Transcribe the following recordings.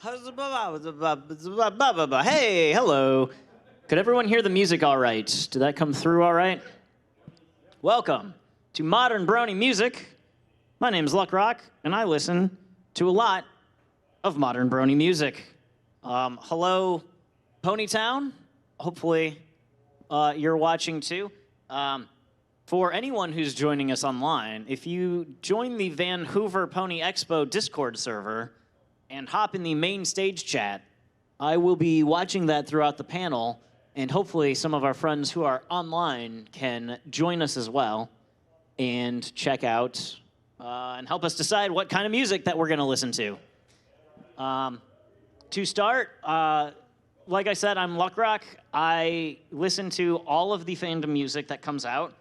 Hey, hello. Could everyone hear the music all right? Did that come through all right? Welcome to Modern Brony Music. My name's Luck Rock, and I listen to a lot of Modern Brony music. Hello, Ponytown. Hopefully you're watching too. For anyone who's joining us online, if you join the Vancouver Pony Expo Discord server and hop in the main stage chat, I will be watching that throughout the panel, and hopefully some of our friends who are online can join us as well and check out and help us decide what kind of music that we're going to listen to. To start, like I said, I'm Luck Rock. I listen to all of the fandom music that comes out,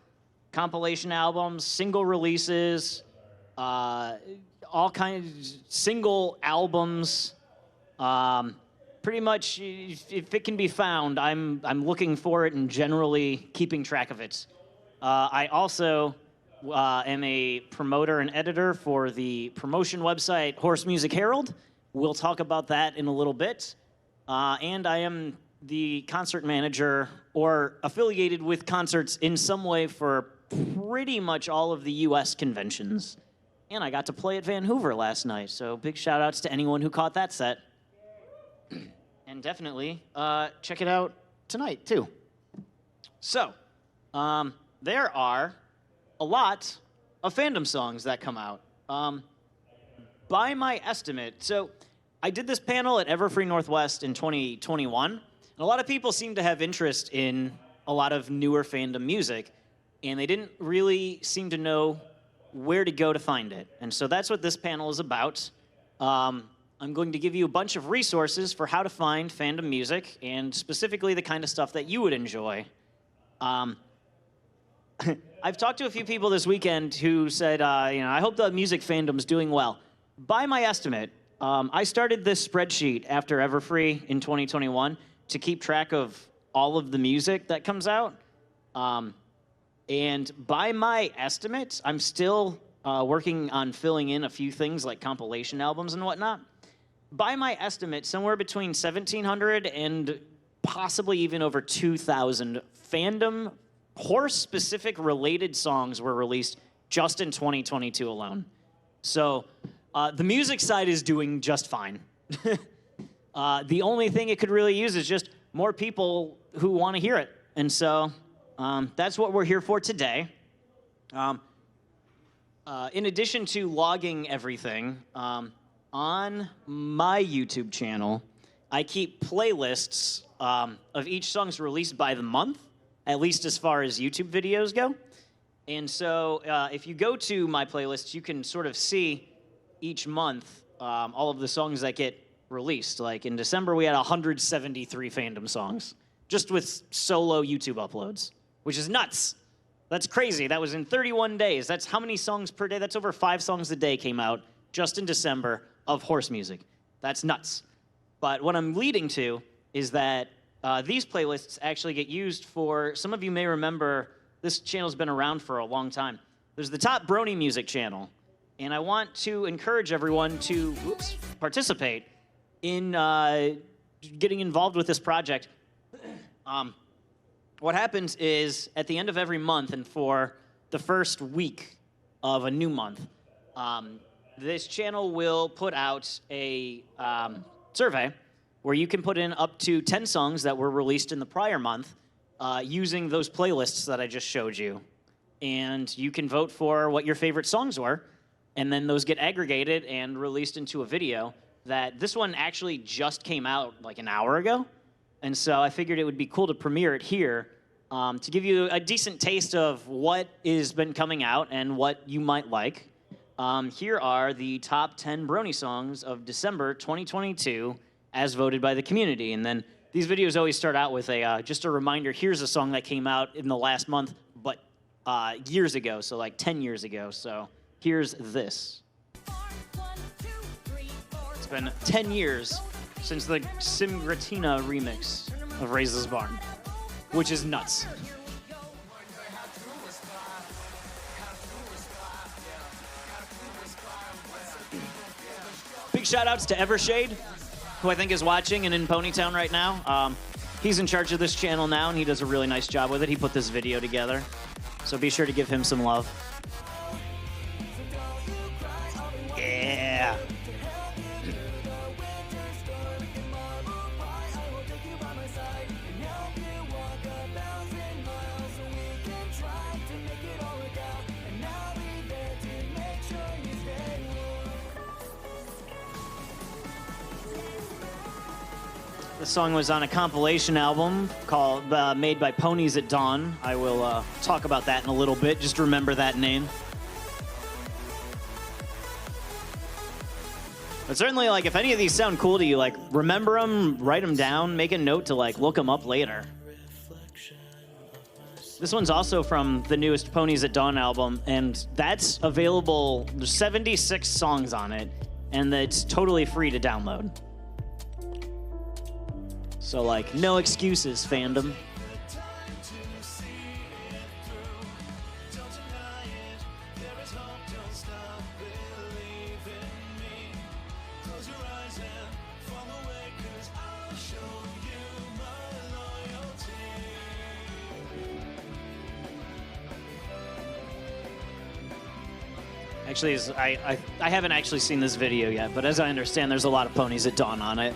compilation albums, single releases, all kinds of single albums. Pretty much, if it can be found, I'm looking for it and generally keeping track of it. I also am a promoter and editor for the promotion website Horse Music Herald. We'll talk about that in a little bit. And I am the concert manager or affiliated with concerts in some way for pretty much all of the U.S. conventions. And I got to play at Vancouver last night, so big shout-outs to anyone who caught that set. And definitely check it out tonight, too. So, there are a lot of fandom songs that come out. By my estimate, so I did this panel at Everfree Northwest in 2021, and a lot of people seem to have interest in a lot of newer fandom music, and they didn't really seem to know where to go to find it. And so that's what this panel is about. I'm going to give you a bunch of resources for how to find fandom music, and specifically the kind of stuff that you would enjoy. I've talked to a few people this weekend who said, I hope the music fandom's doing well. By my estimate, I started this spreadsheet after Everfree in 2021 to keep track of all of the music that comes out. And by my estimates, I'm still working on filling in a few things like compilation albums and whatnot. By my estimate, somewhere between 1,700 and possibly even over 2,000 fandom horse-specific related songs were released just in 2022 alone. So the music side is doing just fine. The only thing it could really use is just more people who want to hear it. And so that's what we're here for today. In addition to logging everything, on my YouTube channel, I keep playlists of each song's released by the month, at least as far as YouTube videos go. And so if you go to my playlists, you can sort of see each month all of the songs that get released. Like in December, we had 173 fandom songs, just with solo YouTube uploads, which is nuts. That's crazy. That was in 31 days. That's how many songs per day? That's over 5 songs a day came out just in December of horse music. That's nuts. But what I'm leading to is that these playlists actually get used for, some of you may remember, this channel's been around for a long time. There's the Top Brony Music channel, and I want to encourage everyone to participate in getting involved with this project. What happens is, at the end of every month and for the first week of a new month, this channel will put out a survey where you can put in up to 10 songs that were released in the prior month using those playlists that I just showed you. And you can vote for what your favorite songs were, and then those get aggregated and released into a video. That this one actually just came out like an hour ago. And so I figured it would be cool to premiere it here to give you a decent taste of what has been coming out and what you might like. Here are the top 10 Brony songs of December 2022 as voted by the community. And then these videos always start out with just a reminder, here's a song that came out in the last month, but years ago, so like 10 years ago. So here's this. It's been 10 years since the Simgratina remix of Raise This Barn, which is nuts. Big shout outs to Evershade who I think is watching and in Ponytown right now. He's in charge of this channel now, and he does a really nice job with it. He put this video together, so be sure to give him some love. Yeah. The song was on a compilation album called made by Ponies at Dawn. I will talk about that in a little bit. Just remember that name. But certainly, like, if any of these sound cool to you, like, remember them, write them down, make a note to, like, look them up later. This one's also from the newest Ponies at Dawn album, and that's available. There's 76 songs on it, and it's totally free to download. So, like, no excuses, fandom. Actually, I haven't actually seen this video yet, but as I understand, there's a lot of Ponies at Dawn on it.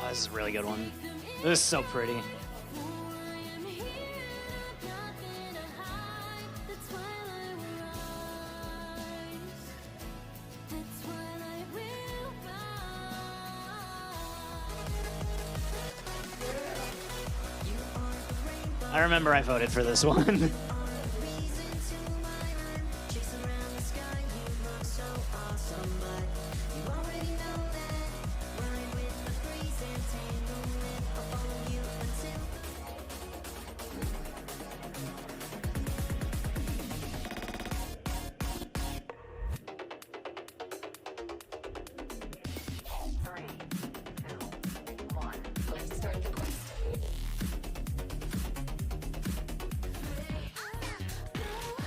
This is a really good one. This is so pretty. I remember I voted for this one.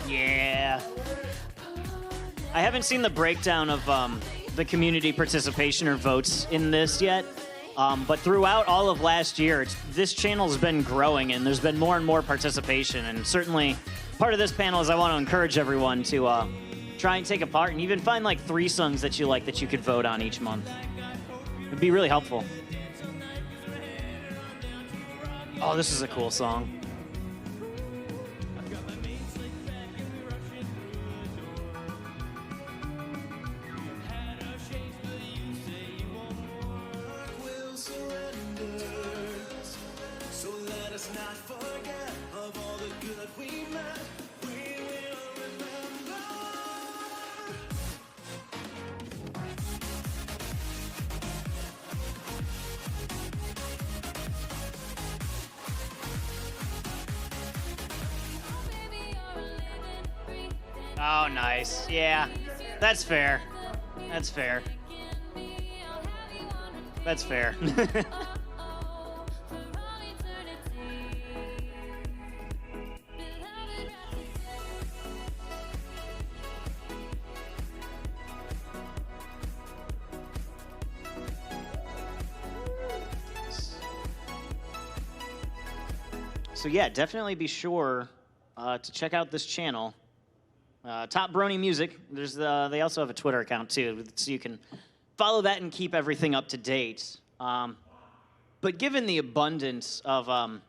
Yeah. I haven't seen the breakdown of the community participation or votes in this yet, but throughout all of last year, this channel's been growing and there's been more and more participation, and certainly part of this panel is I want to encourage everyone to try and take a part and even find like 3 songs that you like that you could vote on each month. It'd be really helpful. Oh, this is a cool song. Oh, nice. Yeah, that's fair. That's fair. That's fair. So yeah, definitely be sure to check out this channel. Top Brony Music. There's they also have a Twitter account too, so you can follow that and keep everything up to date. But given the abundance of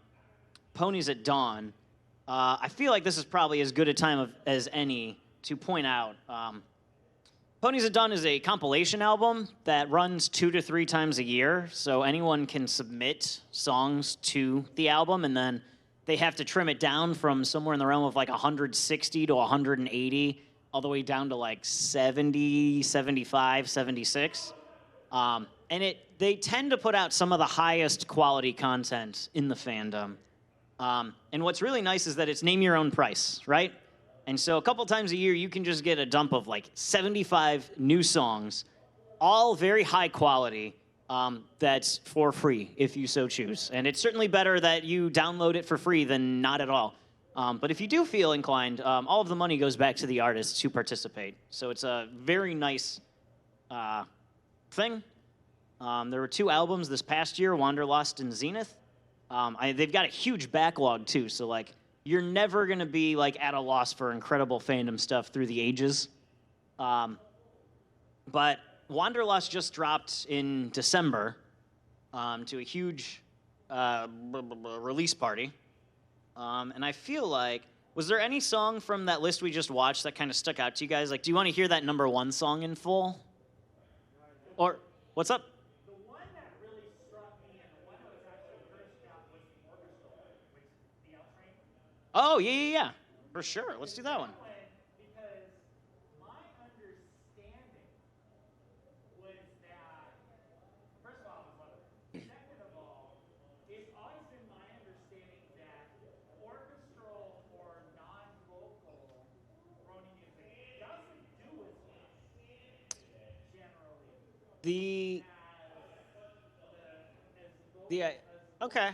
Ponies at Dawn, I feel like this is probably as good a time as any to point out. Ponies at Dawn is a compilation album that runs 2 to 3 times a year, so anyone can submit songs to the album, and then they have to trim it down from somewhere in the realm of like 160 to 180, all the way down to like 70, 75, 76. And they tend to put out some of the highest quality content in the fandom. And what's really nice is that it's name your own price, right? And so a couple times a year, you can just get a dump of like 75 new songs, all very high quality, that's for free if you so choose. And it's certainly better that you download it for free than not at all. But if you do feel inclined, all of the money goes back to the artists who participate. So it's a very nice thing. There were 2 albums this past year, Wanderlust and Zenith. They've got a huge backlog too, so like you're never gonna be like at a loss for incredible fandom stuff through the ages. But Wanderlust just dropped in December to a huge release party. And I feel like, was there any song from that list we just watched that kind of stuck out to you guys? Like, do you want to hear that #1 song in full? Or, what's up? The one that really struck me and the one that was actually first out was the orchestral, which the L Train. Oh, yeah. For sure. Let's do that one. Because my understanding was that, first of all, I was loving it. Second of all, it's always been my understanding that orchestral or non-vocal Brony music doesn't do as much generally. Okay.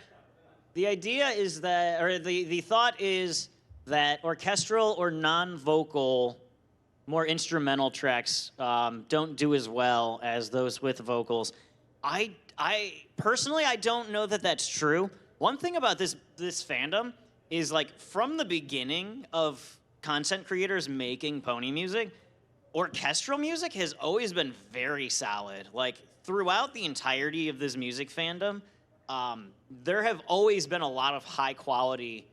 The idea is that, or the thought is that orchestral or non-vocal, more instrumental tracks don't do as well as those with vocals. I personally, I don't know that that's true. One thing about this fandom is like from the beginning of content creators making pony music, orchestral music has always been very solid. Like throughout the entirety of this music fandom, there have always been a lot of high quality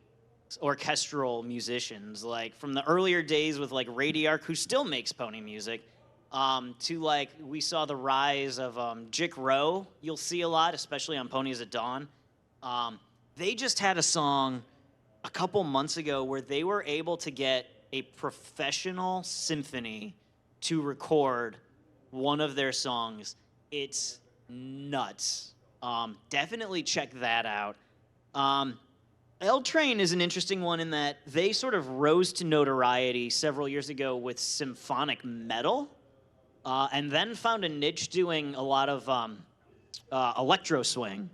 orchestral musicians. Like from the earlier days with like Radiark, who still makes pony music, to like we saw the rise of Jick Rowe. You'll see a lot, especially on Ponies at Dawn. They just had a song a couple months ago where they were able to get a professional symphony to record one of their songs. It's nuts. Definitely check that out. L Train is an interesting one in that they sort of rose to notoriety several years ago with symphonic metal, and then found a niche doing a lot of electro swing.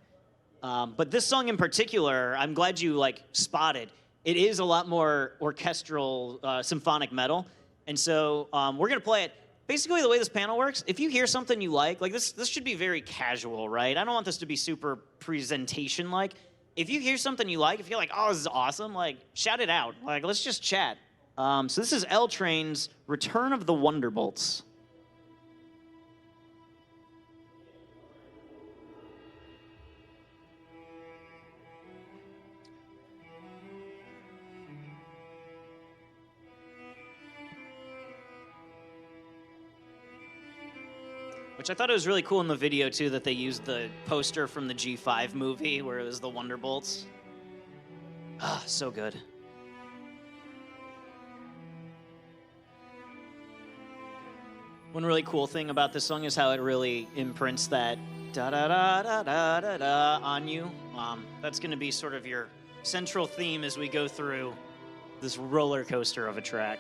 But this song in particular, I'm glad you like spotted. It is a lot more orchestral, symphonic metal, and so we're gonna play it. Basically, the way this panel works, if you hear something you like this should be very casual, right? I don't want this to be super presentation-like. If you hear something you like, if you're like, oh, this is awesome, like, shout it out. Like, let's just chat. So this is L Train's Return of the Wonderbolts. Which I thought it was really cool in the video, too, that they used the poster from the G5 movie where it was the Wonderbolts. Ah, so good. One really cool thing about this song is how it really imprints that da-da-da-da-da-da-da on you. That's going to be sort of your central theme as we go through this roller coaster of a track.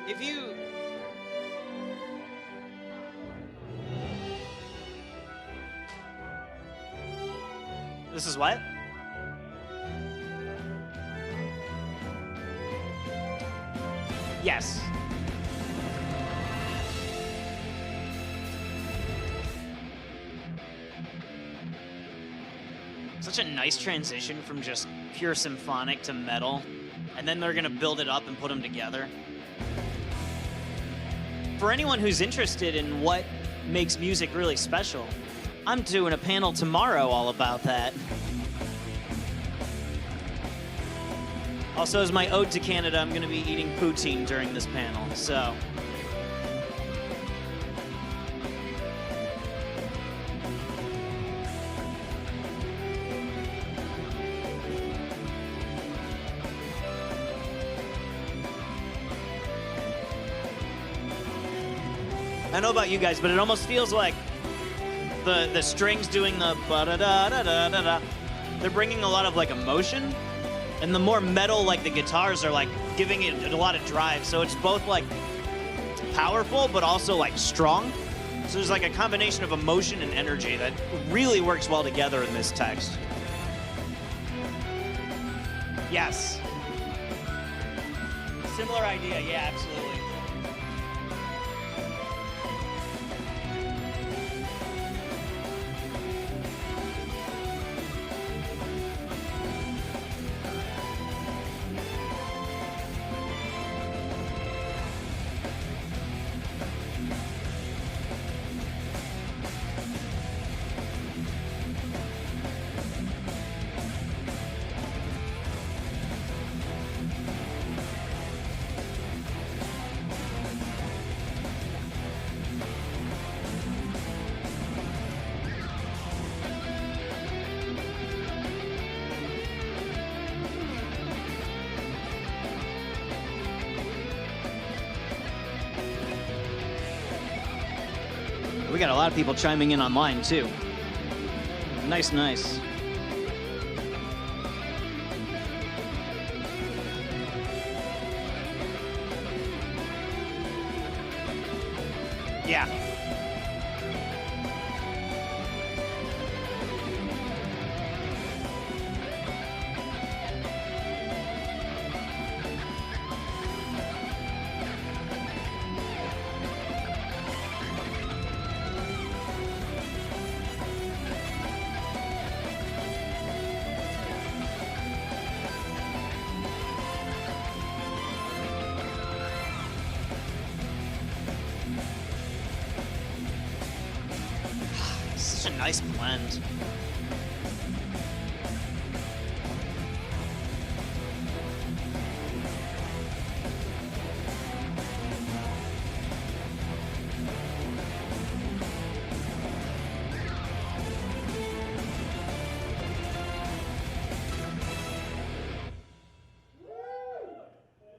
If you... This is what? Yes. Such a nice transition from just pure symphonic to metal. And then they're gonna build it up and put them together. For anyone who's interested in what makes music really special, I'm doing a panel tomorrow all about that. Also, as my ode to Canada, I'm going to be eating poutine during this panel, so... I don't know about you guys, but it almost feels like the strings doing the ba-da-da-da-da-da-da. They're bringing a lot of like emotion And the more metal, like the guitars are like giving it a lot of drive. So it's both like powerful, but also like strong. So there's like a combination of emotion and energy that really works well together in this text. Yes. Similar idea, yeah, absolutely. We got a lot of people chiming in online, too. Nice, nice. Yeah. Such a nice blend.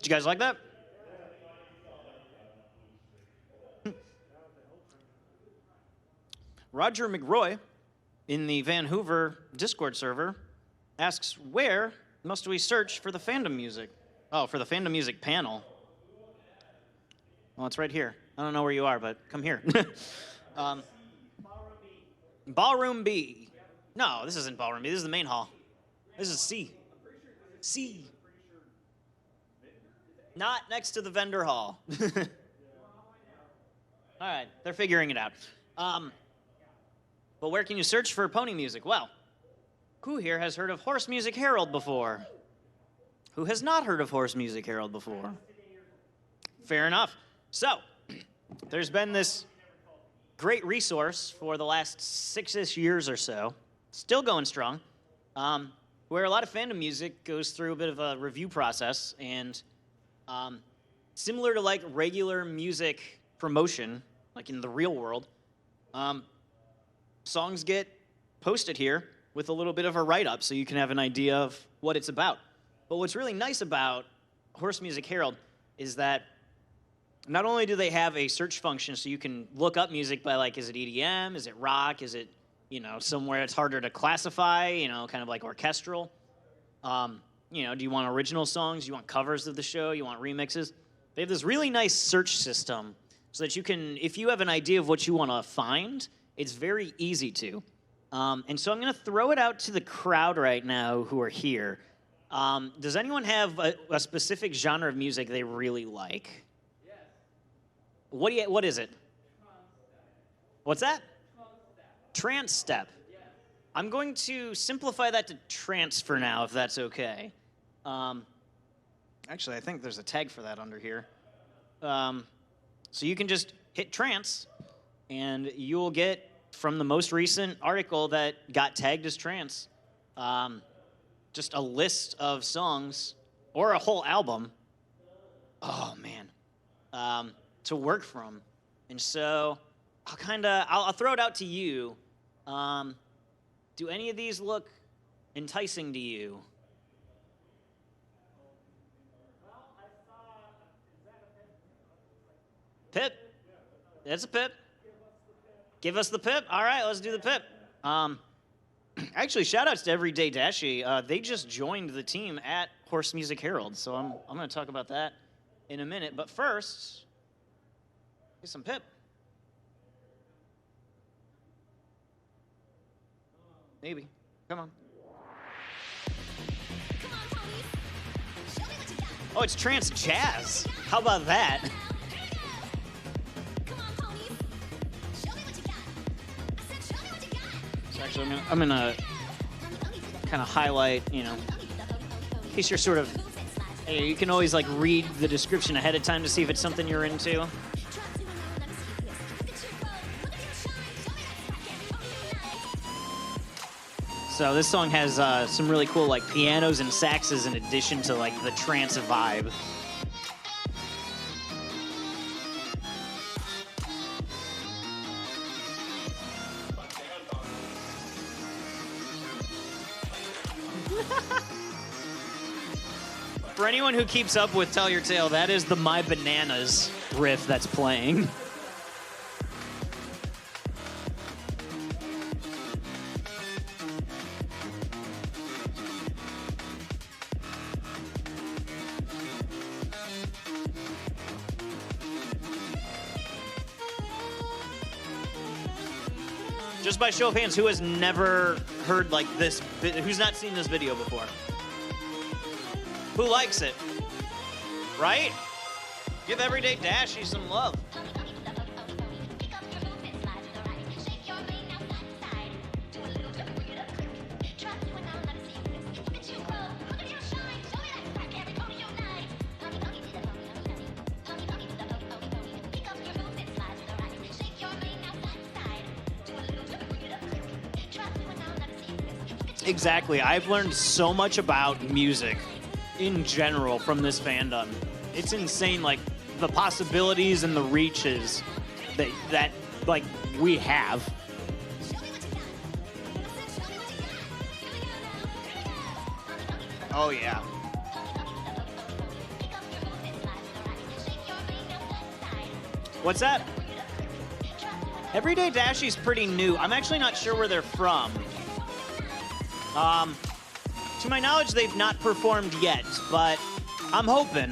Did you guys like that? Roger McRoy in the Van Hoover Discord server asks, where must we search for the fandom music? Oh, for the fandom music panel. Well, it's right here. I don't know where you are, but come here. Ballroom B. No, this isn't Ballroom B. This is the main hall. This is C. C. Not next to the vendor hall. All right, they're figuring it out. But where can you search for pony music? Well, who here has heard of Horse Music Herald before? Who has not heard of Horse Music Herald before? Fair enough. So, there's been this great resource for the last 6-ish years or so, still going strong, where a lot of fandom music goes through a bit of a review process, and similar to like regular music promotion, like in the real world, songs get posted here with a little bit of a write-up so you can have an idea of what it's about. But what's really nice about Horse Music Herald is that not only do they have a search function so you can look up music by like, is it EDM, is it rock, is it, you know, somewhere it's harder to classify, you know, kind of like orchestral. You know, do you want original songs, do you want covers of the show, you want remixes? They have this really nice search system so that you can, if you have an idea of what you want to find, it's very easy to. And so I'm going to throw it out to the crowd right now who are here. Does anyone have a specific genre of music they really like? Yes. What is it? What's that? Trance step. Yes. I'm going to simplify that to trance for now, if that's okay. Actually, I think there's a tag for that under here. So you can just hit trance, and you'll get, from the most recent article that got tagged as trance, just a list of songs, or a whole album, oh man, to work from. And so I'll throw it out to you. Do any of these look enticing to you? Well, I saw, is that a Pip? That's a pip. Give us the pip. All right, let's do the pip. Actually, shout outs to Everyday Dashi. They just joined the team at Horse Music Herald, so I'm going to talk about that in a minute. But first, get some Pip. Maybe. Come on. Oh, it's trance jazz. How about that? So actually, I'm gonna kind of highlight, you know, in case you're sort of, hey, you can always like read the description ahead of time to see if it's something you're into. So this song has some really cool like pianos and saxes in addition to like the trance vibe. For anyone who keeps up with Tell Your Tale, that is the My Bananas riff that's playing. Just by show of hands, who has never heard like this, who's not seen this video before? Who likes it? Right? Give Everyday Dashy some love. Exactly. I've learned so much about music in general from this fandom. It's insane, like the possibilities and the reaches that like we have. Oh yeah. What's that? Everyday Dashy's pretty new. I'm actually not sure where they're from. To my knowledge, they've not performed yet, but I'm hoping.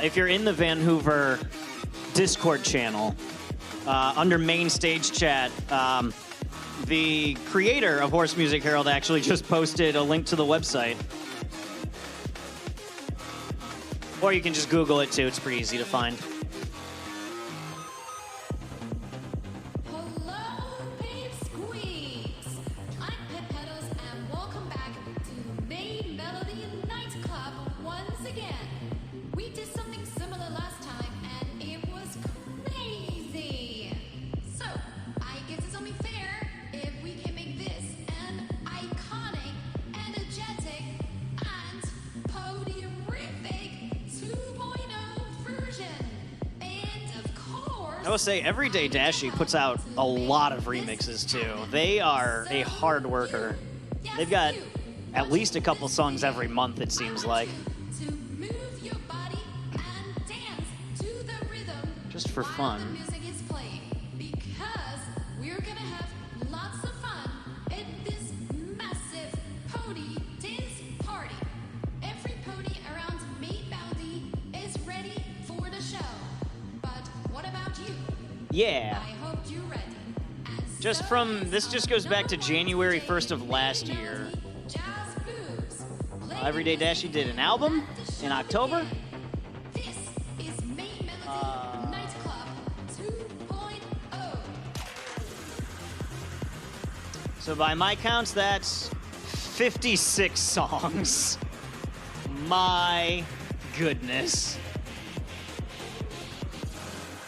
If you're in the Vancouver Discord channel, under main stage chat, the creator of Horse Music Herald actually just posted a link to the website. Or you can just Google it too, it's pretty easy to find. I will say, Everyday Dashy puts out a lot of remixes, too. They are a hard worker. They've got at least a couple songs every month, it seems like. Just for fun. Yeah. Just from, this just goes back to January 1st of last year. Everyday Dashy did an album in October. So by my counts, that's 56 songs. My goodness.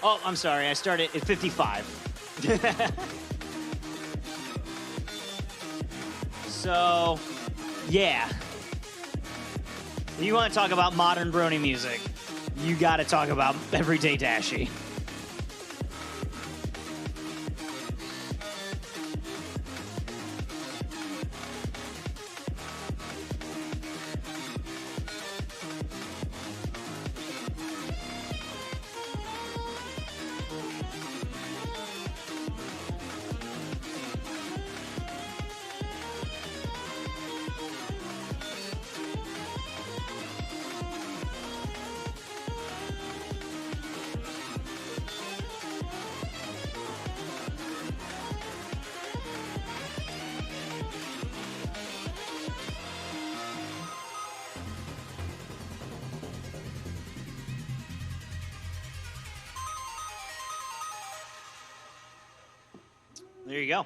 Oh, I'm sorry, I started at 55. So, yeah. You want to talk about modern Brony music, you got to talk about Everyday Dashie. There you go.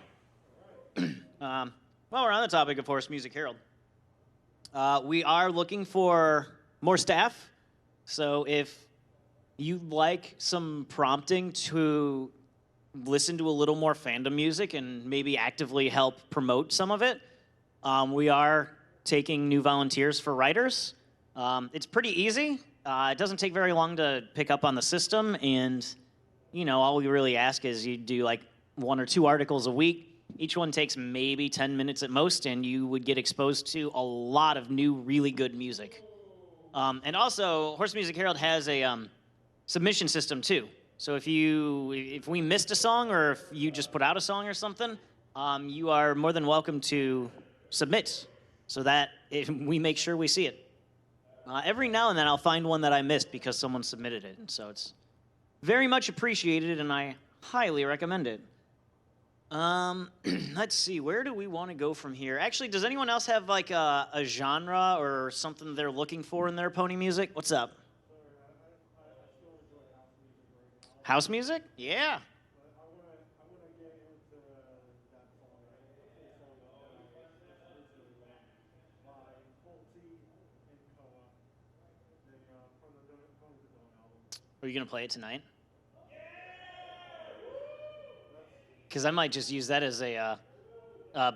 While we're on the topic of Horse Music Herald, we are looking for more staff. So if you'd like some prompting to listen to a little more fandom music and maybe actively help promote some of it, we are taking new volunteers for writers. It's pretty easy. It doesn't take very long to pick up on the system, and all we really ask is you do like 1 or 2 articles a week. Each one takes maybe 10 minutes at most, and you would get exposed to a lot of new, really good music. And also, Horse Music Herald has a submission system too. So if we missed a song, or if you just put out a song or something, you are more than welcome to submit, so that we make sure we see it. Every now and then, I'll find one that I missed because someone submitted it, and so it's very much appreciated, and I highly recommend it. Let's see, where do we want to go from here? Actually, does anyone else have like a genre or something they're looking for in their pony music? What's up? House music? Yeah. Are you going to play it tonight? Because I might just use that as a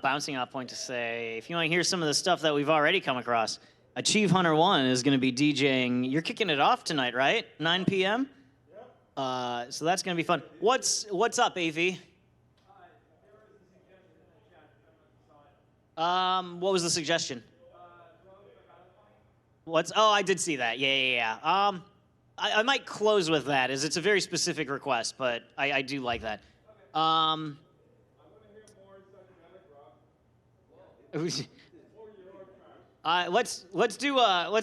bouncing off point to say, if you want to hear some of the stuff that we've already come across, Achieve Hunter 1 is going to be DJing. You're kicking it off tonight, right? 9 p.m.? Yep. So that's going to be fun. What's up, AV? What was the suggestion? I did see that. Yeah. I might close with that, as it's a very specific request, but I do like that. Let's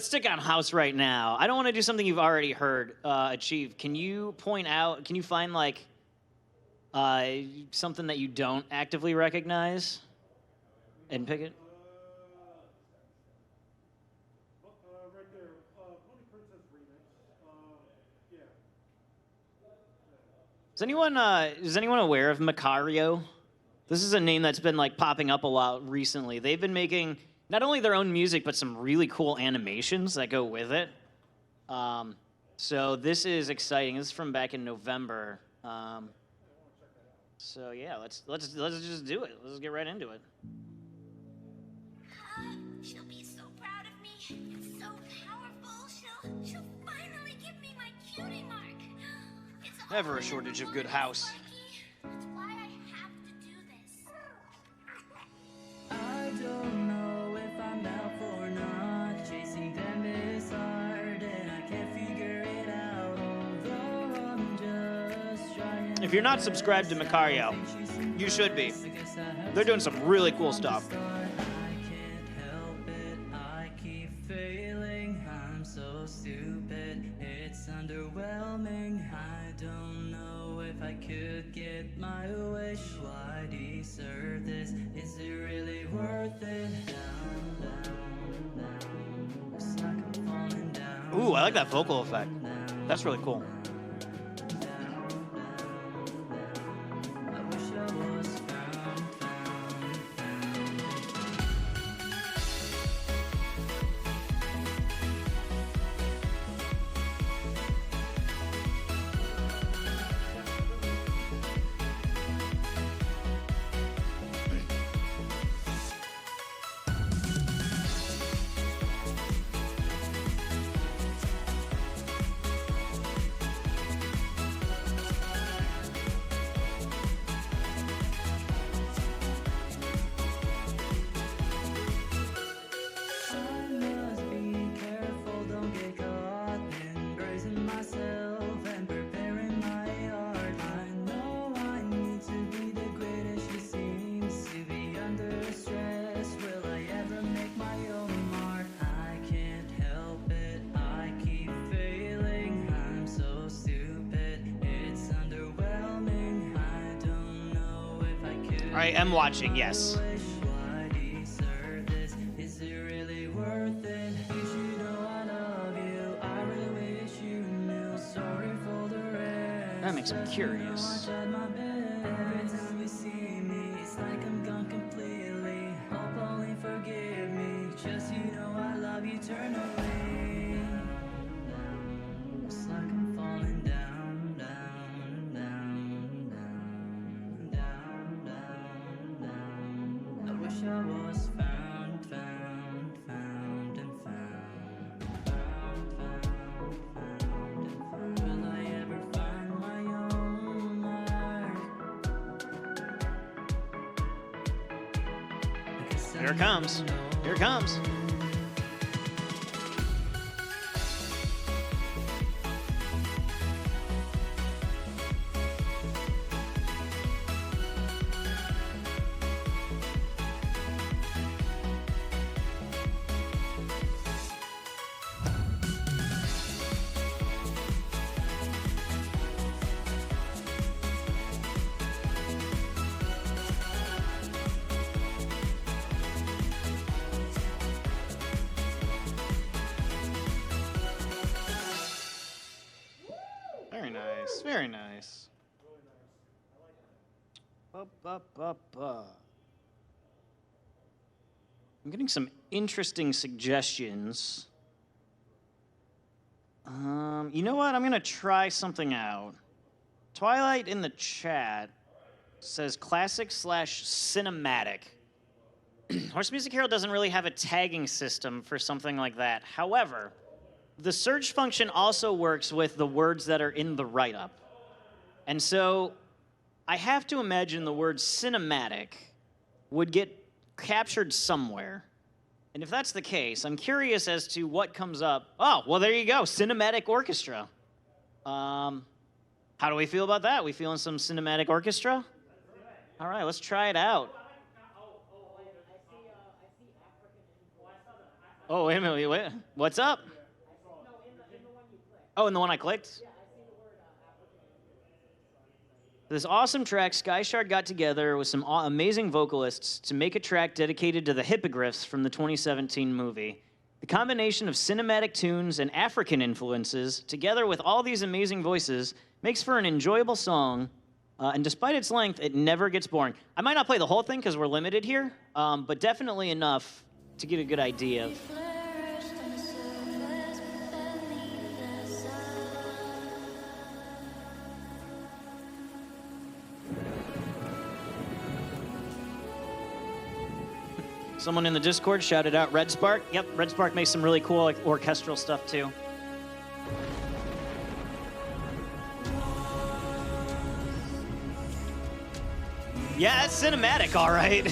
stick on house right now. I don't want to do something you've already heard. Achieve. Can you find like something that you don't actively recognize and pick it? Right there, Pony Princess remix. Yeah. Is anyone aware of Macario? This is a name that's been like popping up a lot recently. They've been making not only their own music, but some really cool animations that go with it. So this is exciting. This is from back in November. So yeah, let's just do it. Let's get right into it. She'll be so proud of me. It's so powerful. She'll finally give me my cutie mark. It's Never a shortage of good house. That's why I have to do this. I don't know if I'm out for not. Chasing them is hard and I can't figure it out. Although I'm just trying. If you're not subscribed to Macario, you should be. They're doing some really cool stuff. I can't help it. I keep failing. I'm so stupid. It's underwhelming. I don't know if I could get my wish. Do I deserve this? Is it really worth it? Down. It's like I'm falling down. Ooh, I like that vocal effect. That's really cool. I wish I was found. I am watching, yes. Why deserve this? Is it really worth it? You should know I love you. I really wish you knew. Sorry for the rest. That makes me curious. I tried my best. Every time you see me, it's like I'm gone completely. Hope only forgive me. Just you know I love you eternally. It's like I'm falling down, down, down, down, down, down, down. I wish I was found, found, found, and found, found, found, found, and found. Will I ever find my own mark? Here it comes. Here it comes. Very nice. Very nice. I'm getting some interesting suggestions. You know what? I'm gonna try something out. Twilight in the chat says classic/cinematic. Horse Music Hero doesn't really have a tagging system for something like that. However, the search function also works with the words that are in the write-up. And so I have to imagine the word cinematic would get captured somewhere. And if that's the case, I'm curious as to what comes up. Oh, well, there you go, cinematic orchestra. How do we feel about that? We feeling some cinematic orchestra? All right, let's try it out. Oh, wait a minute, wait. What's up? Oh, in the one I clicked? This awesome track, Skyshard got together with some amazing vocalists to make a track dedicated to the hippogriffs from the 2017 movie. The combination of cinematic tunes and African influences, together with all these amazing voices, makes for an enjoyable song, and despite its length, it never gets boring. I might not play the whole thing because we're limited here, but definitely enough to get a good idea of. Someone in the Discord shouted out Red Spark. Yep, Red Spark makes some really cool orchestral stuff too. Yeah, it's cinematic, all right.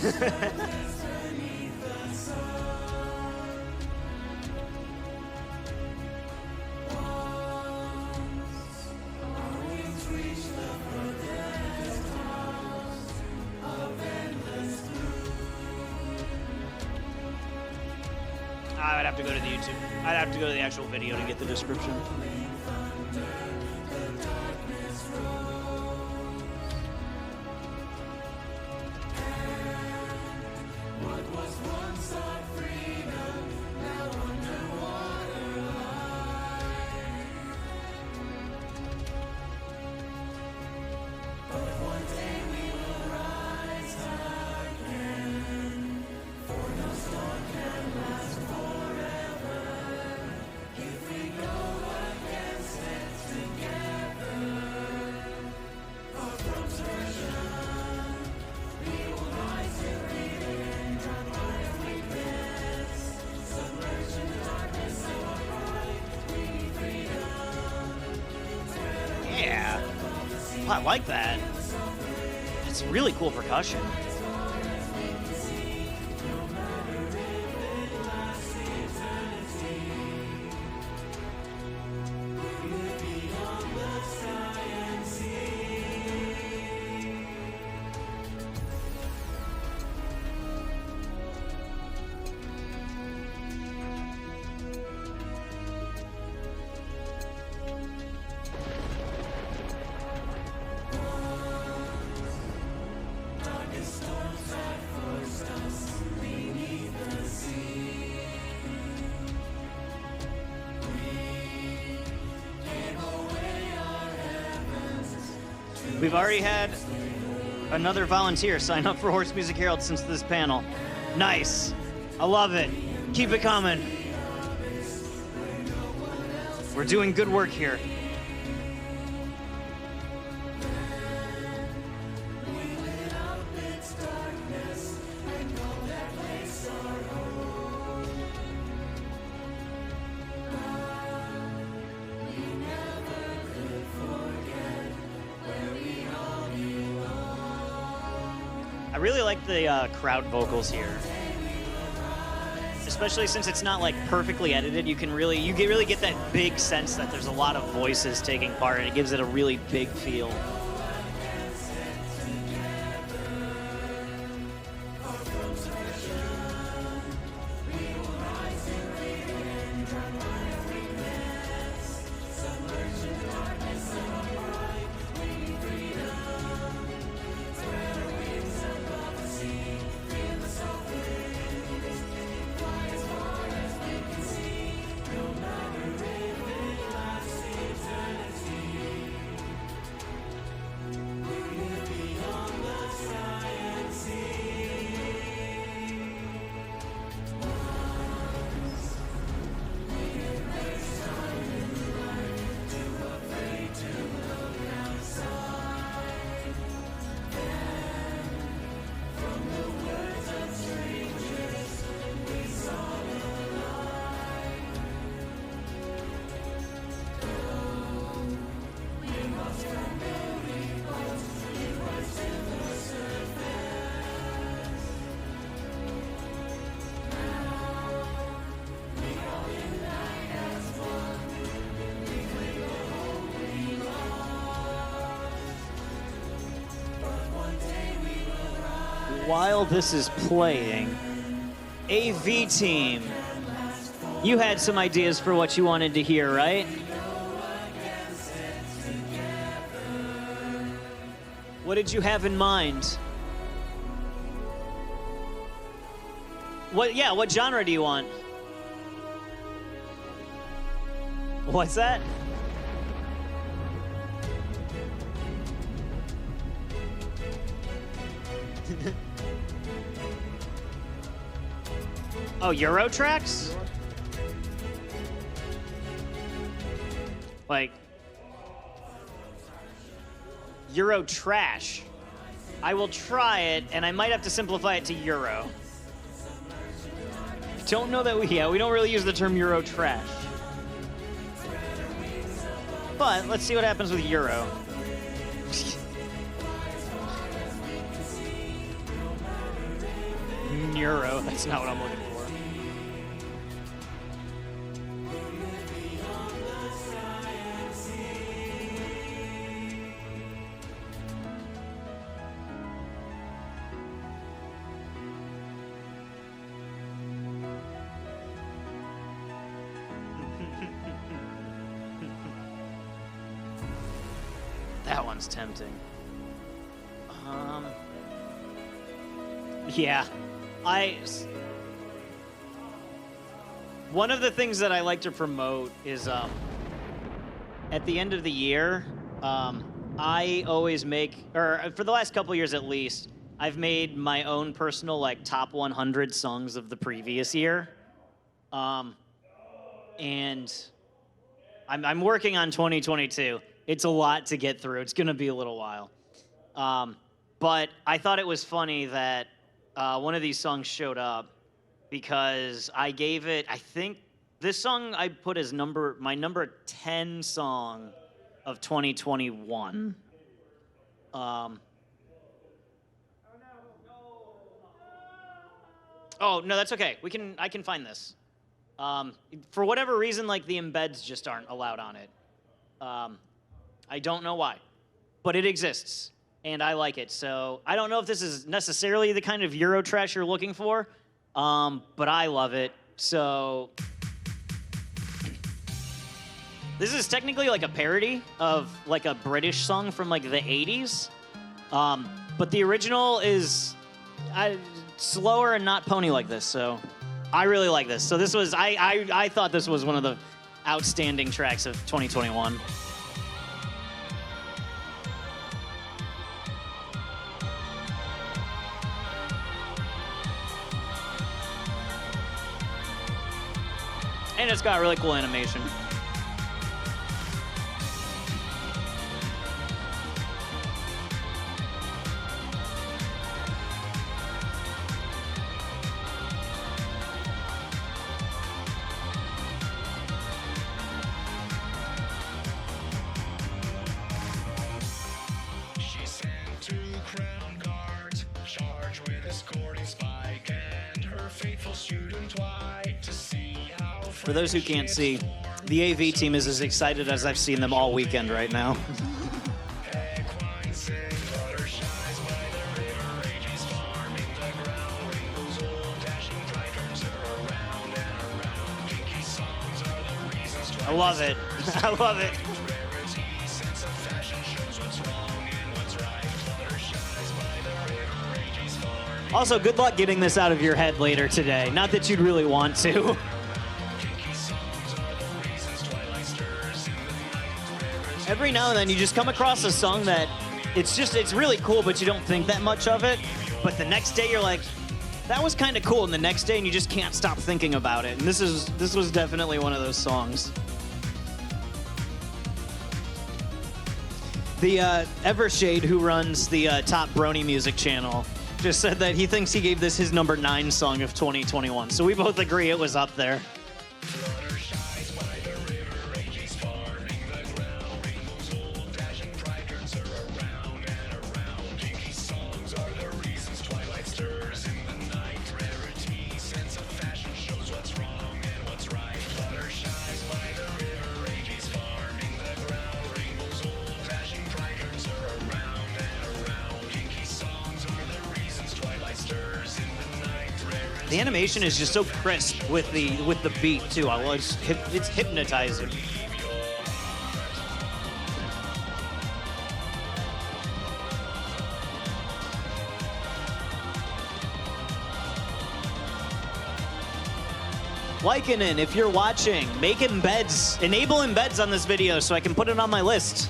I would have to go to the YouTube. I'd have to go to the actual video to get the description. Yeah. Oh, I like that. It's really cool percussion. We've already had another volunteer sign up for Horse Music Herald since this panel. Nice. I love it. Keep it coming. We're doing good work here. I really like the crowd vocals here, especially since it's not like perfectly edited. You really get that big sense that there's a lot of voices taking part, and it gives it a really big feel. While this is playing, AV team, you had some ideas for what you wanted to hear, right? What did you have in mind? What genre do you want? What's that? Oh, Euro tracks? Like Euro trash. I will try it, and I might have to simplify it to Euro. Don't know that we don't really use the term Euro trash. But let's see what happens with Euro. Euro, that's not what I'm looking for. That one's tempting. Yeah. One of the things that I like to promote is at the end of the year, I always make, or for the last couple years at least, I've made my own personal like top 100 songs of the previous year. And I'm working on 2022. It's a lot to get through. It's gonna be a little while. But I thought it was funny that one of these songs showed up because I gave it, I think this song I put as my number 10 song of 2021. Oh no, that's okay. I can find this. For whatever reason, like the embeds just aren't allowed on it. I don't know why, but it exists and I like it. So I don't know if this is necessarily the kind of Euro trash you're looking for, but I love it. So this is technically like a parody of like a British song from like the 80s. But the original is slower and not pony like this. So I really like this. So this was, I thought this was one of the outstanding tracks of 2021. And it's got really cool animation. She's sent to Crown Guards, charged with escorting Spike and her faithful student Dwight to see how. For those who can't see, the AV team is as excited as I've seen them all weekend right now. Equine sing, fluttershies by the river, rages farming the ground, rainbows old dashing bright turns her around and around. Pinky songs are the reasons I love it. I love it. rarity, sense of fashion shows what's wrong and what's right. Fluttershies by the river, rages farming. Also, good luck getting this out of your head later today. Not that you'd really want to. Pinky songs are the reasons twilight stirs in the night. Rarity. Every now and then you just come across a song that it's really cool, but you don't think that much of it. But the next day you're like, that was kind of cool. And the next day and you just can't stop thinking about it. And this was definitely one of those songs. The Evershade, who runs the Top Brony music channel, just said that he thinks he gave this his number 9 song of 2021. So we both agree it was up there. Fluttershies by the river, rages farming the ground, rainbows old dashing pride turns her around and around. Pinky songs are the reasons twilight stirs in the night. Rarity, sense of fashion shows what's wrong and what's right. Fluttershies by the river, rages farming the ground, rainbows old dashing pride turns her around and around. Pinky songs are the reasons twilight stirs in the night. Rarity. The animation is just so crisp with the beat too. It's hypnotizing. Lycanen, if you're watching, make embeds, enable embeds on this video so I can put it on my list.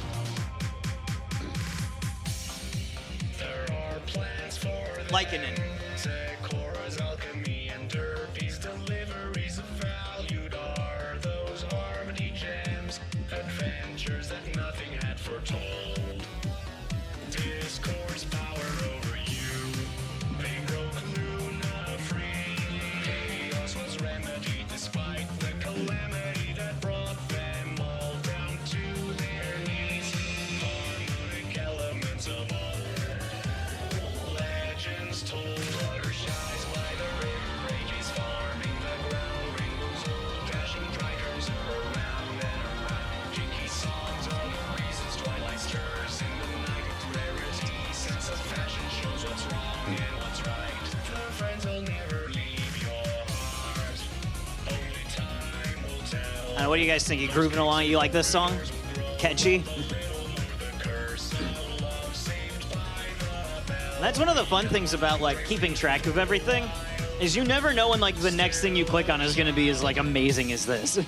There are plans for Lycanen. Cora's alchemy and Derpy's deliveries of valued are those harmony gems, adventures that nothing had foretold. Discourse power over you, they broke Luna free. Chaos was remedied despite the calamity that brought them all down to their knees. Harmonic elements of old, legends told. Fluttershies by the river, rages farming the ground, rainbows old dashing bright turns her around and around. Pinky songs are the reasons twilight stirs in the night. Rarity, sense of fashion shows what's wrong and what's right. The friends will never leave your heart. Only time will tell. What do you guys think? You grooving along? You like this song? Catchy? The curse of love saved by the bell. That's one of the fun things about like keeping track of everything, is you never know when like the next thing you click on is gonna be as like amazing as this.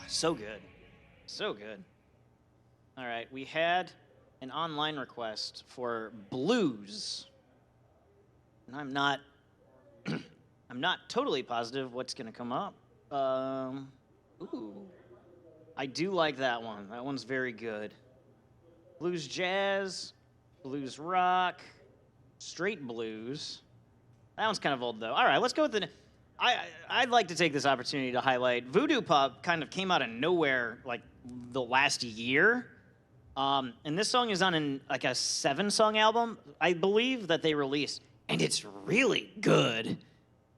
So good. So good. All right, we had an online request for blues. And I'm not I'm not totally positive what's gonna come up. Ooh. I do like that one. That one's very good. Blues jazz, blues rock, straight blues. That one's kind of old though. All right, let's go with the I'd like to take this opportunity to highlight Voodoo Pup kind of came out of nowhere like the last year. And this song is on like a 7-song album, I believe, that they released. And it's really good.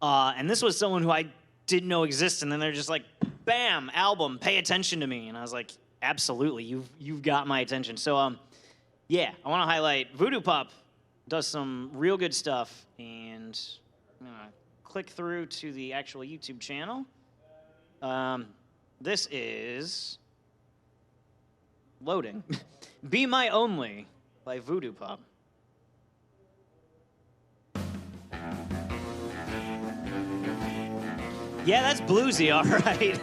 And this was someone who I didn't know existed. And then they're just like, bam, album, pay attention to me. And I was like, absolutely, you've got my attention. So, yeah, I want to highlight Voodoo Pup does some real good stuff, and I'm gonna click through to the actual YouTube channel. This is loading. Be My Only by Voodoo Pop. Yeah, that's bluesy, all right.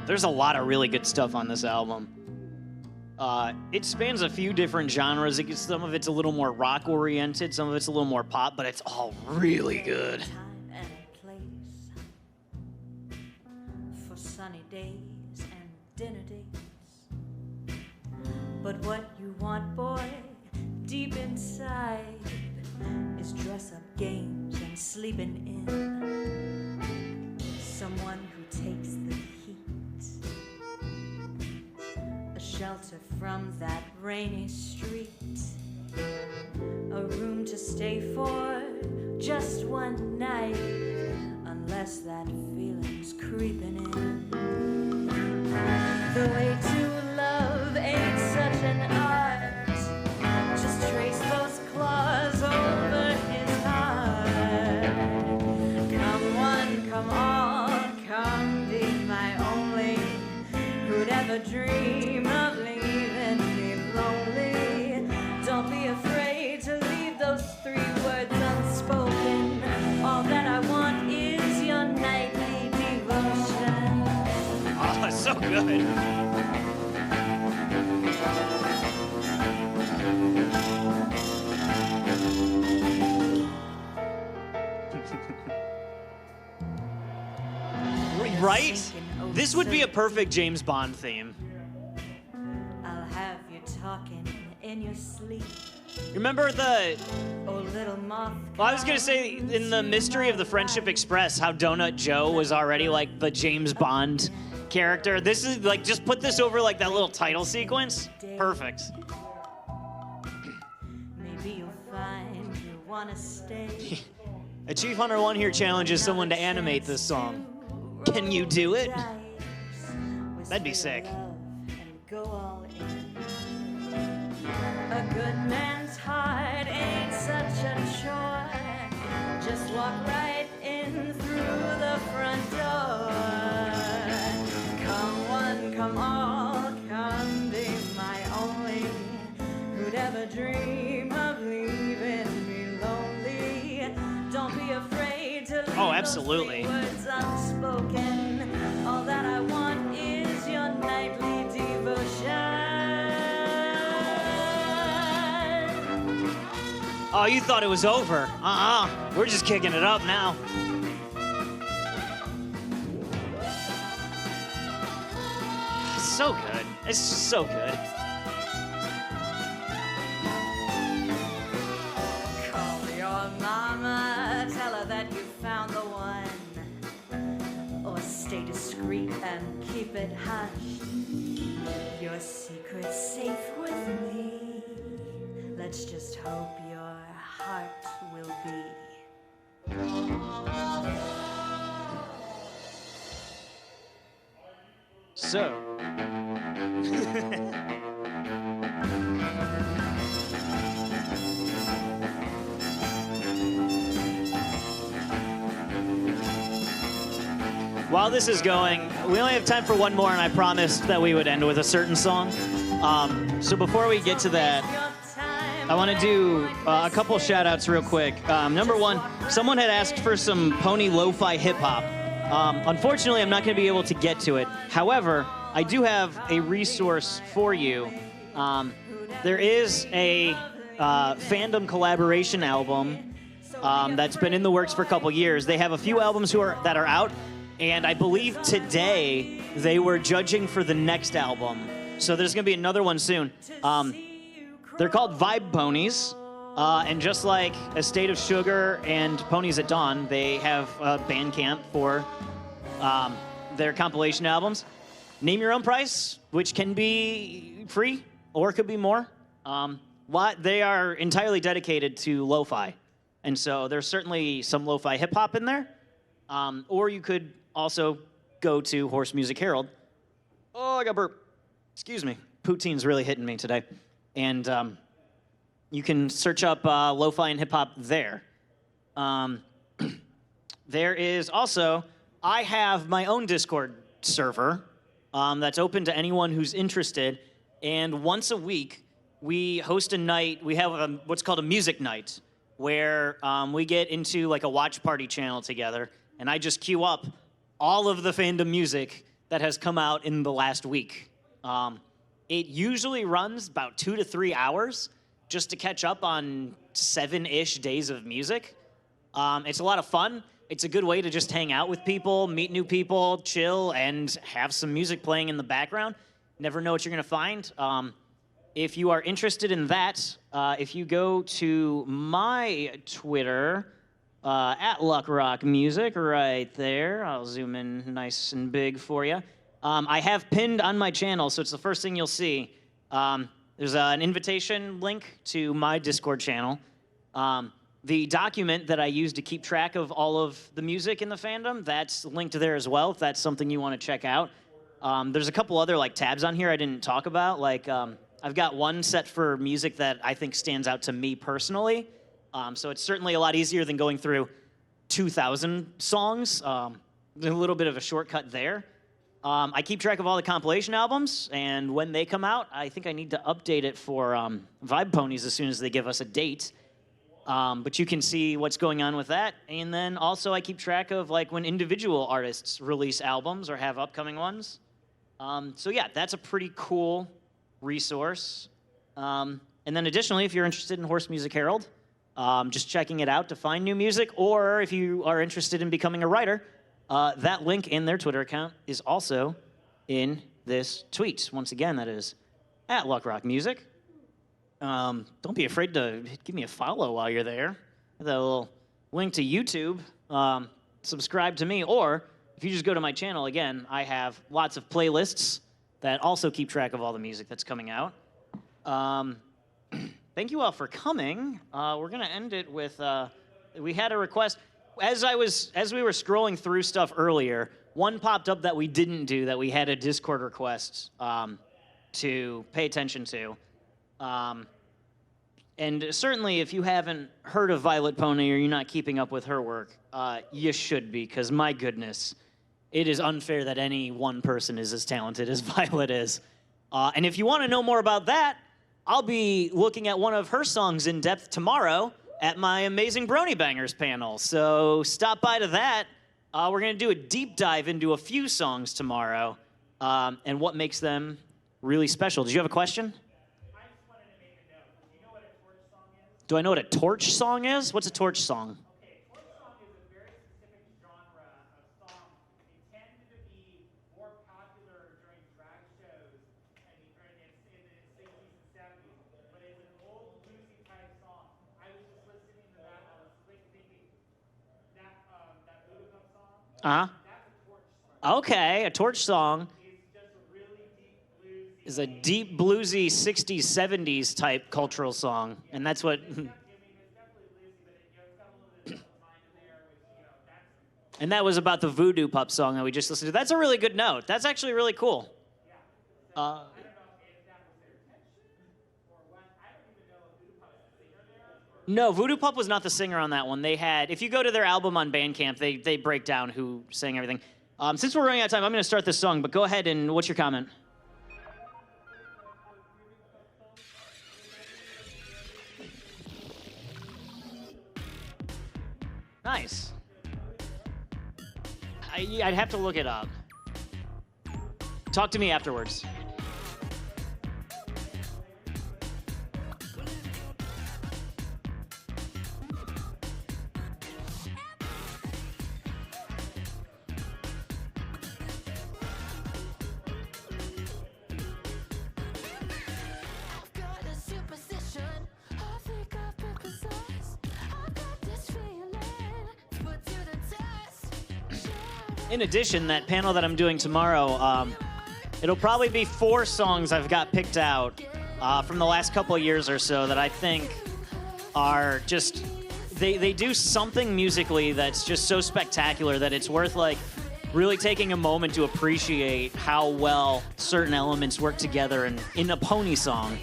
There's a lot of really good stuff on this album. It spans a few different genres. Some of it's a little more rock-oriented, some of it's a little more pop, but it's all really good. Time and place for sunny days and dinner dates. But what you want, boy, deep inside, is dress-up games and sleeping in. Someone who takes the heat, a shelter from that rainy street, a room to stay for just one night, unless that feeling's creeping in. The way to love ain't such an art, just trace those claws over his heart. Come one, come all, come be my only, who'd ever dream of leaving me lonely. Don't be afraid to leave those 3 words unspoken. All that I want is your nightly devotion. Oh, it's so good. Right? This would be a perfect James Bond theme. I'll have you talking in your sleep. Remember the... Oh, little moth. Well, I was going to say, in the Mystery of the Friendship Express, how Donut Joe was already, like, the James Bond character. This is, like, just put this over, like, that little title sequence. Perfect. Maybe you'll find you wanna stay. A Chief Hunter 1 here challenges someone to animate this song. Can you do it? That'd be sick. Go all in. A good man's heart ain't such a chore. Just walk right in through the front door. Come one, come all, come be my only. Who'd ever dream of leaving me lonely? Don't be afraid to leave absolutely. those 3 words unspoken. All that I want is your nightly devotion. Oh, you thought it was over. We're just kicking it up now. So good. It's so good. Call your mama, tell her that you found the one. Or stay discreet and keep it hushed. Your secret's safe with me. Let's just hope your heart will be. So. While this is going, we only have time for one more, and I promised that we would end with a certain song. So before we get to that, I want to do a couple shout-outs real quick. Number one, someone had asked for some pony lo-fi hip-hop. Unfortunately, I'm not going to be able to get to it. However, I do have a resource for you. There is a fandom collaboration album that's been in the works for a couple years. They have a few albums that are out, and I believe today they were judging for the next album. So there's going to be another one soon. They're called Vibe Ponies, and just like A State of Sugar and Ponies at Dawn, they have a Bandcamp for their compilation albums. Name your own price, which can be free or it could be more. They are entirely dedicated to lo-fi. And so there's certainly some lo-fi hip-hop in there. Or you could also go to Horse Music Herald. Oh, I got burp. Excuse me. Poutine's really hitting me today. And you can search up lo-fi and hip-hop there. There is also, I have my own Discord server that's open to anyone who's interested. And once a week, we host a night. We have what's called a music night, where we get into like a watch party channel together, and I just queue up all of the fandom music that has come out in the last week. It usually runs about 2 to 3 hours just to catch up on 7-ish days of music. It's a lot of fun. It's a good way to just hang out with people, meet new people, chill, and have some music playing in the background. Never know what you're gonna find. If you are interested in that, if you go to my Twitter, at LuckRockMusic, right there. I'll zoom in nice and big for you. I have pinned on my channel, so it's the first thing you'll see. There's an invitation link to my Discord channel. The document that I use to keep track of all of the music in the fandom, that's linked there as well, if that's something you want to check out. There's a couple other like tabs on here I didn't talk about. Like, I've got one set for music that I think stands out to me personally. So it's certainly a lot easier than going through 2,000 songs. A little bit of a shortcut there. I keep track of all the compilation albums, and when they come out, I think I need to update it for Vibe Ponies as soon as they give us a date. But you can see what's going on with that. And then also I keep track of like when individual artists release albums or have upcoming ones. So yeah, that's a pretty cool resource. And then additionally, if you're interested in Horse Music Herald, just checking it out to find new music, or if you are interested in becoming a writer, that link in their Twitter account is also in this tweet. Once again, that is at LuckRockMusic. Don't be afraid to give me a follow while you're there. That little link to YouTube. Subscribe to me, or if you just go to my channel, again, I have lots of playlists that also keep track of all the music that's coming out. Thank you all for coming. We're gonna end it with, we had a request. As we were scrolling through stuff earlier, one popped up that we didn't do that we had a Discord request to pay attention to. And certainly if you haven't heard of Violet Pony or you're not keeping up with her work, you should be, because my goodness, it is unfair that any one person is as talented as Violet is. And if you want to know more about that, I'll be looking at one of her songs in depth tomorrow at my Amazing Brony Bangers panel. So stop by to that. We're going to do a deep dive into a few songs tomorrow and what makes them really special. Did you have a question? I just wanted to make a note. Do you know what a torch song is? Do I know what a torch song is? What's a torch song? Okay, torch song is a very specific genre of song. It tended to be more popular during drag shows in the 60s and 70s, but it's an old bluesy type song. I was just listening to that, I was thinking that Voodoo Cup song. Uh-huh. That's a torch song. Okay, a torch song It's just a really deep bluesy. is a deep bluesy 60s, 70s type cultural song. And that's what... It's definitely bluesy, but it's got a little bit of mind in there, which, that's. And that was about the Voodoo Pup song that we just listened to. That's a really good note. That's actually really cool. I don't know if that was their intention or what. I don't even know if Voodoo Pup is the singer there. No, Voodoo Pup was not the singer on that one. They had, if you go to their album on Bandcamp, they break down who sang everything. Since we're running out of time, I'm going to start this song, but go ahead and what's your comment? Nice. I'd have to look it up. Talk to me afterwards. Got a superstition. I think I've been possessed. I got this feeling. Put to the test. In addition, that panel that I'm doing tomorrow, it'll probably be 4 songs I've got picked out from the last couple of years or so that I think are just, they do something musically that's just so spectacular that it's worth like really taking a moment to appreciate how well certain elements work together in a pony song.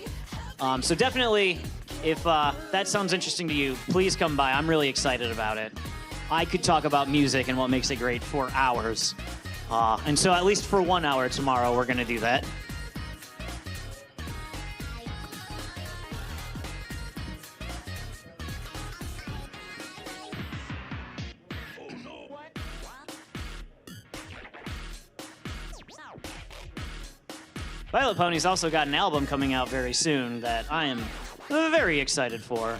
So definitely, if that sounds interesting to you, please come by. I'm really excited about it. I could talk about music and what makes it great for hours. And so at least for 1 hour tomorrow, we're going to do that. Violet Pony's also got an album coming out very soon that I am very excited for.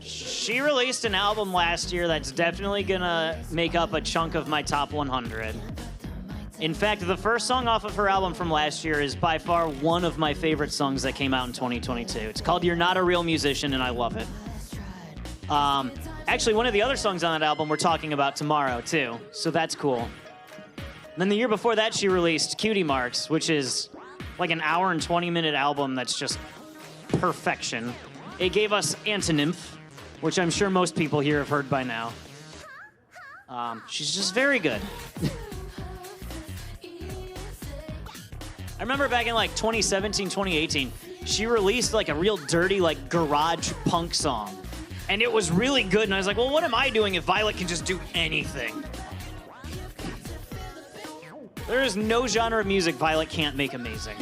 She released an album last year that's definitely gonna make up a chunk of my top 100. In fact, the first song off of her album from last year is by far one of my favorite songs that came out in 2022. It's called You're Not a Real Musician, and I love it. Actually, one of the other songs on that album we're talking about tomorrow, too, so that's cool. And then the year before that, she released Cutie Marks, which is like an hour and 20-minute album that's just perfection. It gave us Antonymph, which I'm sure most people here have heard by now. She's just very good. I remember back in like 2017, 2018, she released like a real dirty like garage punk song. And it was really good, and I was like, well, what am I doing if Violet can just do anything? There is no genre of music Violet can't make amazing.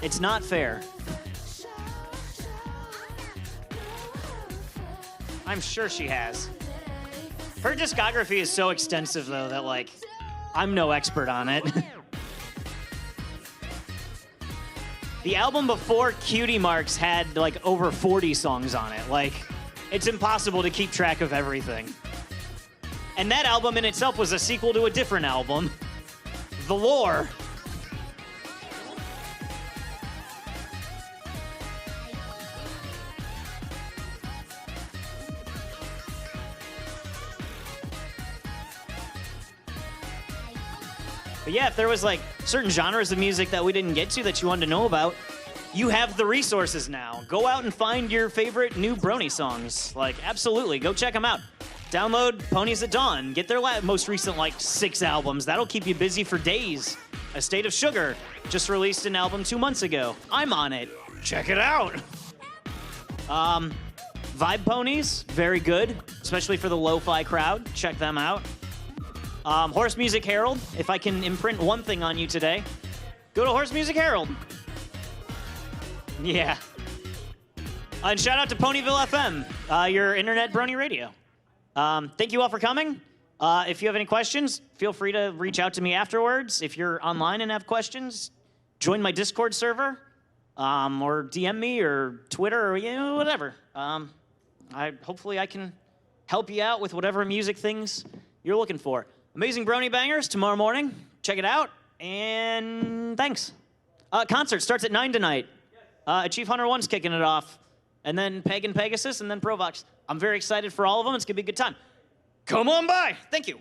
It's not fair. I'm sure she has. Her discography is so extensive, though, that, like, I'm no expert on it. The album before Cutie Marks had, like, over 40 songs on it. Like, it's impossible to keep track of everything. And that album in itself was a sequel to a different album, The Lore. But yeah, if there was like certain genres of music that we didn't get to that you wanted to know about, you have the resources now. Go out and find your favorite new Brony songs. Like, absolutely, go check them out. Download Ponies at Dawn. Get their most recent, like, 6 albums. That'll keep you busy for days. A State of Sugar just released an album 2 months ago. I'm on it. Check it out. Vibe Ponies, very good, especially for the lo-fi crowd. Check them out. Horse Music Herald, if I can imprint one thing on you today, go to Horse Music Herald. Yeah. And shout out to Ponyville FM, your internet Brony radio. Thank you all for coming. If you have any questions, feel free to reach out to me afterwards. If you're online and have questions, join my Discord server, or DM me, or Twitter, or whatever. Hopefully I can help you out with whatever music things you're looking for. Amazing Brony Bangers tomorrow morning. Check it out, and thanks. Concert starts at 9 tonight. Chief Hunter 1's kicking it off, and then Pagan Pegasus, and then Provox. I'm very excited for all of them. It's going to be a good time. Come on by. Thank you.